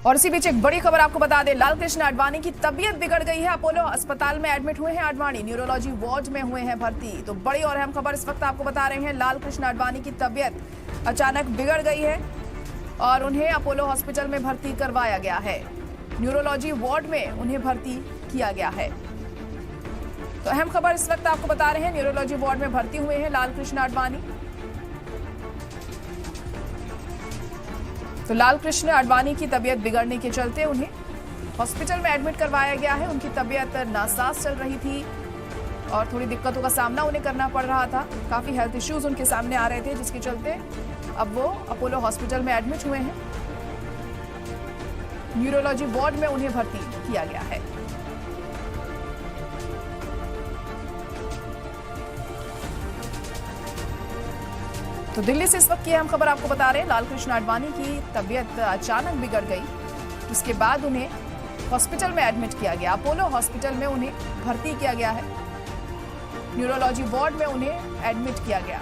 और इसी बीच एक बड़ी खबर आपको बता दें, लालकृष्ण आडवाणी की तबीयत बिगड़ गई है। अपोलो अस्पताल में एडमिट हुए हैं आडवाणी, न्यूरोलॉजी वार्ड में हुए हैं भर्ती। तो बड़ी और अहम खबर इस वक्त आपको बता रहे हैं, लालकृष्ण आडवाणी की तबीयत अचानक बिगड़ गई है और उन्हें अपोलो हॉस्पिटल में भर्ती करवाया गया है। न्यूरोलॉजी वार्ड में उन्हें भर्ती किया गया है। तो अहम खबर इस वक्त आपको बता रहे हैं, न्यूरोलॉजी वार्ड में भर्ती हुए हैं लालकृष्ण आडवाणी। तो लालकृष्ण आडवाणी की तबीयत बिगड़ने के चलते उन्हें हॉस्पिटल में एडमिट करवाया गया है। उनकी तबीयत नासाज चल रही थी और थोड़ी दिक्कतों का सामना उन्हें करना पड़ रहा था। काफी हेल्थ इश्यूज उनके सामने आ रहे थे, जिसके चलते अब वो अपोलो हॉस्पिटल में एडमिट हुए हैं। न्यूरोलॉजी वार्ड में उन्हें भर्ती किया गया है। तो दिल्ली से इस वक्त की अहम खबर आपको बता रहे हैं, लालकृष्ण आडवाणी की तबीयत अचानक बिगड़ गई, जिसके बाद उन्हें हॉस्पिटल में एडमिट किया गया। अपोलो हॉस्पिटल में उन्हें भर्ती किया गया है। न्यूरोलॉजी वार्ड में उन्हें एडमिट किया गया।